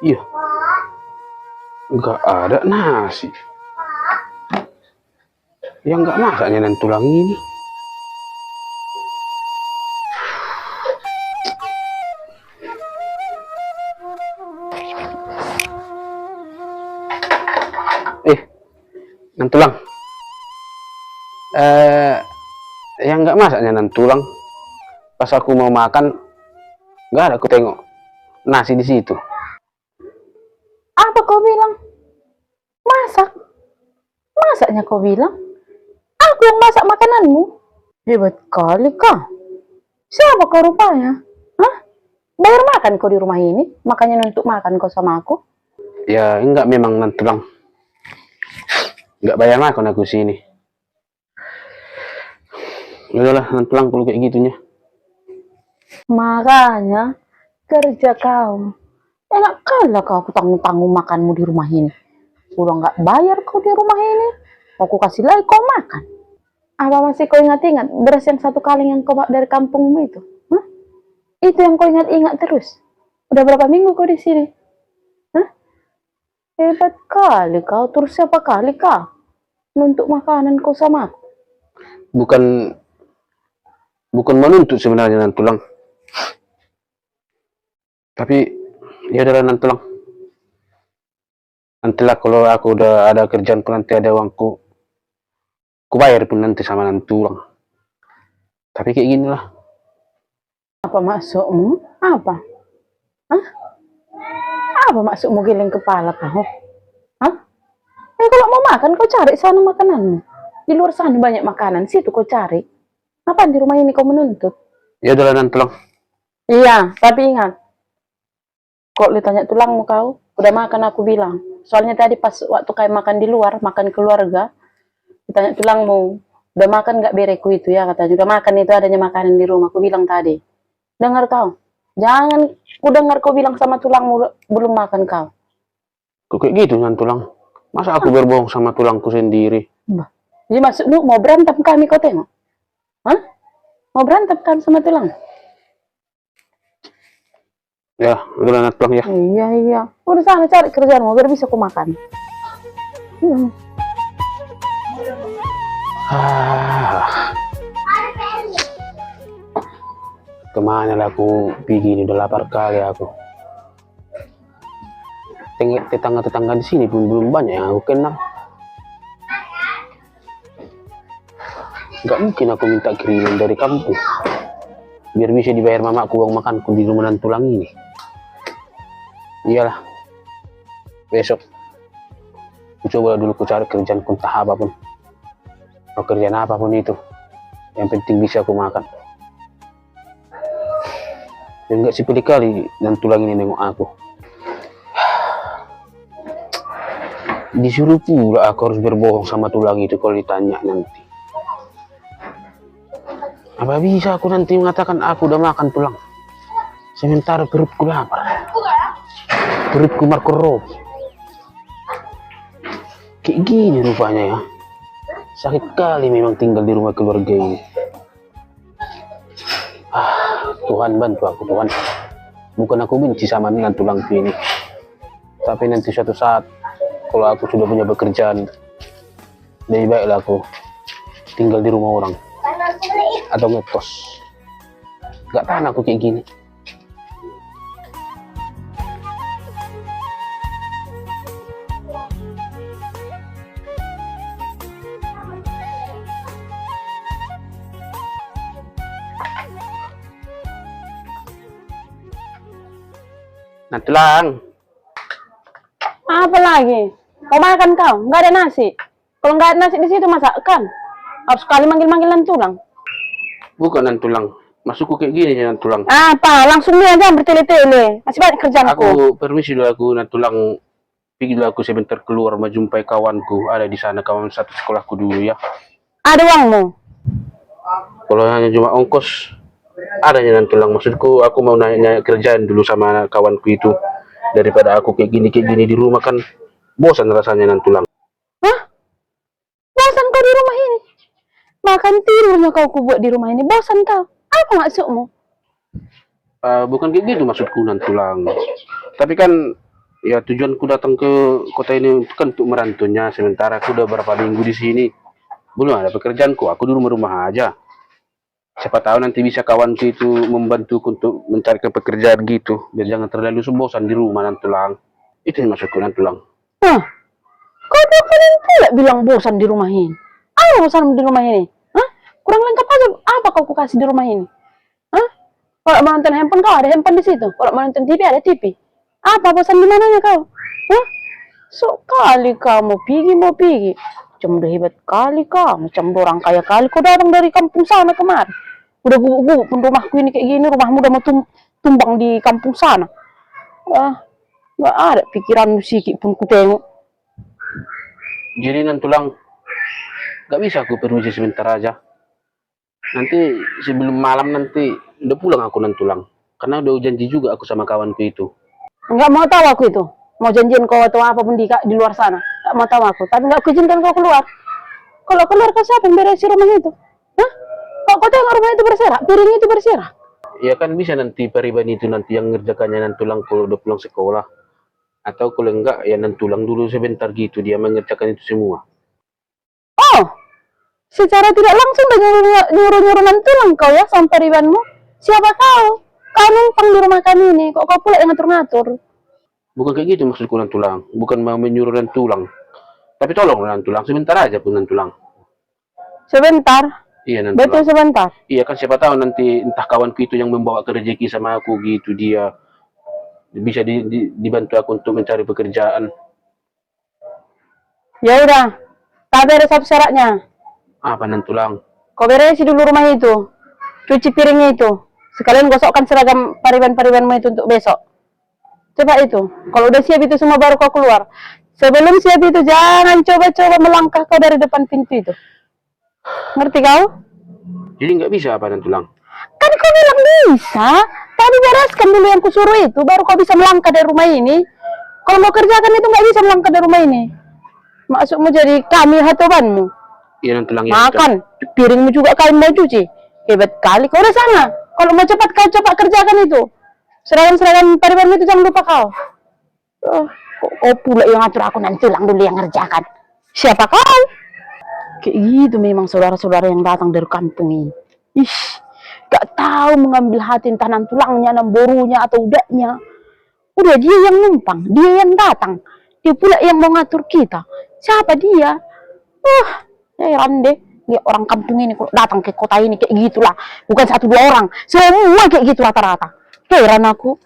Iya, nggak ada nasi. Yang nggak masaknya dan tulang ini. Nan tulang. Yang nggak masaknya nan tulang. Pas aku mau makan, nggak ada. Aku tengok nasi di situ. Apa kau bilang? Masak? Masaknya kau bilang? Aku yang masak makananmu? Hebat kali kau. Siapa kau rupanya? Hah? Bayar makan kau di rumah ini? Makanya untuk makan kau sama aku? Ya enggak, memang nan tulang. Nggak bayar makan aku sini. Udahlah, nan tulang kalau kayak gitunya. Makanya kerja kau. Enak kali kau aku tanggung-tanggung makanmu di rumah ini. Udah nggak bayar kau di rumah ini. Aku kasih lagi kau makan. Apa masih kau ingat-ingat beras yang 1 kaleng yang kau bawa dari kampungmu itu? Hah? Itu yang kau ingat-ingat terus. Udah berapa minggu kau di sini? Hah? Hebat kali kau. Terus siapa kali kau nuntut makanan kau sama aku? Bukan menuntut sebenarnya nan tulang. Tapi ya adalah nan tulang. Nantilah kalau aku udah ada kerjaan pun, nanti ada uangku, ku bayar pun nanti sama nan tulang. Tapi kayak gini lah. Apa maksudmu? Apa? Hah? Apa maksudmu giling kepala kau? Hah? Kalau mau makan kau cari sana makananmu. Di luar sana banyak makanan, situ kau cari. Apa di rumah ini kau menuntut? Ya adalah nan tulang. Iya, tapi ingat. Kok ditanya tulangmu kau? Udah makan aku bilang. Soalnya tadi pas waktu kau makan di luar, makan keluarga, ditanya tulangmu, udah makan nggak bereku itu ya katanya. Udah makan itu adanya makanan di rumah. Aku bilang tadi. Dengar kau. Jangan ku dengar kau bilang sama tulangmu belum makan kau. Kok kayak gitu nan tulang? Masa aku berbohong sama tulangku sendiri? Bah. Jadi maksudmu mau berantem kami kau tengok? Hah? Mau berantem kan sama tulang? Ya, udah nan tulang ya. Iya. Udah sana cari kerjaanmu biar bisa ku makan. Iya. Kemana lah aku pergi ini, udah lapar kali aku. Tetangga-tetangga di sini pun belum banyak yang aku kenal. Gak mungkin aku minta kiriman dari kampung biar bisa dibayar mamaku uang makanku di rumah nan tulang ini. Iyalah, besok ku coba dulu ku cari kerjaan entah apapun, pekerjaan apapun itu, yang penting bisa aku makan. Dan gak sepele kali nan tulang ini nengok aku. Disuruh pula aku harus berbohong sama tulang itu kalau ditanya nanti. Apa bisa aku nanti mengatakan aku udah makan tulang, sementara perutku lapar, perutku markorob. Kayak gini rupanya ya. Sakit kali memang tinggal di rumah keluarga ini. Tuhan bantu aku, Tuhan. Bukan aku benci sama dengan tulangku ini, tapi nanti suatu saat kalau aku sudah punya pekerjaan, lebih baiklah aku tinggal di rumah orang atau ngekos. Gak tahan aku kayak gini. Nah tulang, Apa lagi? Mau makan kau? Nggak ada nasi. Kalau nggak ada nasi di situ masakkan. Harus sekali manggil-manggilan tulang. bukan nan tulang. Masukku kayak gini nan tulang. Apa? Langsung nih aja bertele-tele. Masih banyak kerjaanku. Aku permisi dulu, aku nan tulang. Pergi dulu aku sebentar keluar menjumpai kawanku. Ada di sana kawan satu sekolahku dulu ya. Ada uangmu? Kalau hanya cuma ongkos, adanya nan tulang. Maksudku aku mau nanya kerjaan dulu sama kawanku itu. Daripada aku kayak gini di rumah kan bosan rasanya nan tulang. Hah? Bosan kau di rumah ini? Makan tidurnya kau buat di rumah ini. Bosan kau? Apa maksudmu? Bukan kayak gitu maksudku nan tulang. Tapi kan Ya tujuanku datang ke kota ini kan untuk merantunya. Sementara aku udah berapa minggu di sini. Belum ada pekerjaanku. Aku di rumah-rumah aja. Siapa tahu nanti bisa kawanku itu membantuku untuk mencarikan pekerjaan gitu. Biar jangan terlalu bosan di rumah Nantulang. Itu yang maksudku Nantulang. Hah, kau bakalan pula bilang bosan di rumah ini. Apa bosan di rumah ini? Hah? Kurang lengkap aja apa kau kasih di rumah ini? Hah? Kalau mau nonton handphone kau ada handphone di situ. Kalau mau nonton TV ada TV. Apa bosan di mananya kau? Hah? So kali kamu mau pergi. Cuma udah hebat kali kamu. Macam orang kaya kali kau datang dari kampung sana kemarin. Udah gubuk-gubuk pun rumahku ini kayak gini. Rumahmu udah mau tumbang di kampung sana. Gak ada pikiran sikit pun ku tengok. Jadi Nantulang, gak bisa aku permisi sebentar aja. Nanti sebelum malam nanti udah pulang aku Nantulang. Karena udah janji juga aku sama kawanku itu. Enggak mau tahu aku itu. Mau janjian kau atau apapun di luar sana. Enggak mau tahu aku. Tapi enggak kuizinkan kau keluar. Kalau keluar kau siapa yang beresi rumah itu? Hah? Kau tengok rumah itu berserak, piring itu berserak. Ya kan bisa nanti Paribani itu nanti yang ngerjakannya Nantulang kalau udah pulang sekolah. Atau kalau enggak ya Nantulang dulu sebentar gitu dia mengerjakan itu semua. Oh, secara tidak langsung udah nyuruh-nyuruh Nantulang kau ya sama Paribanmu. Siapa kau? Kau numpang di rumah kami ini. Kok kau pula yang ngatur-ngatur? Bukan kayak gitu maksudku Nantulang. Bukan mau menyuruh Nantulang. Tapi tolong Nantulang sebentar aja pun Nantulang. Sebentar. Iya Nantulang. Betul sebentar. Iya kan siapa tahu nanti entah kawanku itu yang membawa rezeki sama aku gitu dia bisa dibantu aku untuk mencari pekerjaan. Ya udah. Tak beres syaratnya. Apa Nantulang? Kau beresi dulu rumah itu. Cuci piringnya itu. Sekalian gosokkan seragam pariban-paribanmu itu untuk besok. Coba itu. Kalau udah siap itu semua baru kau keluar. Sebelum siap itu jangan coba-coba melangkah kau dari depan pintu itu. Ngerti kau? Jadi nggak bisa apa Nantulang? Kan kau bilang bisa. Tadi bereskan dulu yang kusuruh itu. Baru kau bisa melangkah dari rumah ini. Kalau mau kerjakan itu nggak bisa melangkah dari rumah ini. Maksudmu jadi kami hatobanmu. Iya Nantulang ya. Makan. Piringmu juga kalian mau cuci. Hebat kali. Kau udah sana. Kalau mau cepat kau cepat kerjakan itu. Seragam-seragam paribanmu itu jangan lupa kau. Kau pula yang ngatur aku Nantulang dulu yang ngerjakan. Siapa kau? Kayak gitu memang saudara-saudara yang datang dari kampung ini. Ish, gak tahu mengambil hati entah Nantulangnya, namborunya atau udaknya. Udah dia yang numpang, dia yang datang. Dia pula yang mau ngatur kita. Siapa dia? Heran deh. Lihat orang kampung ini kalau datang ke kota ini kayak gitulah. Bukan satu dua orang, semua kayak gitu rata-rata. Heran aku.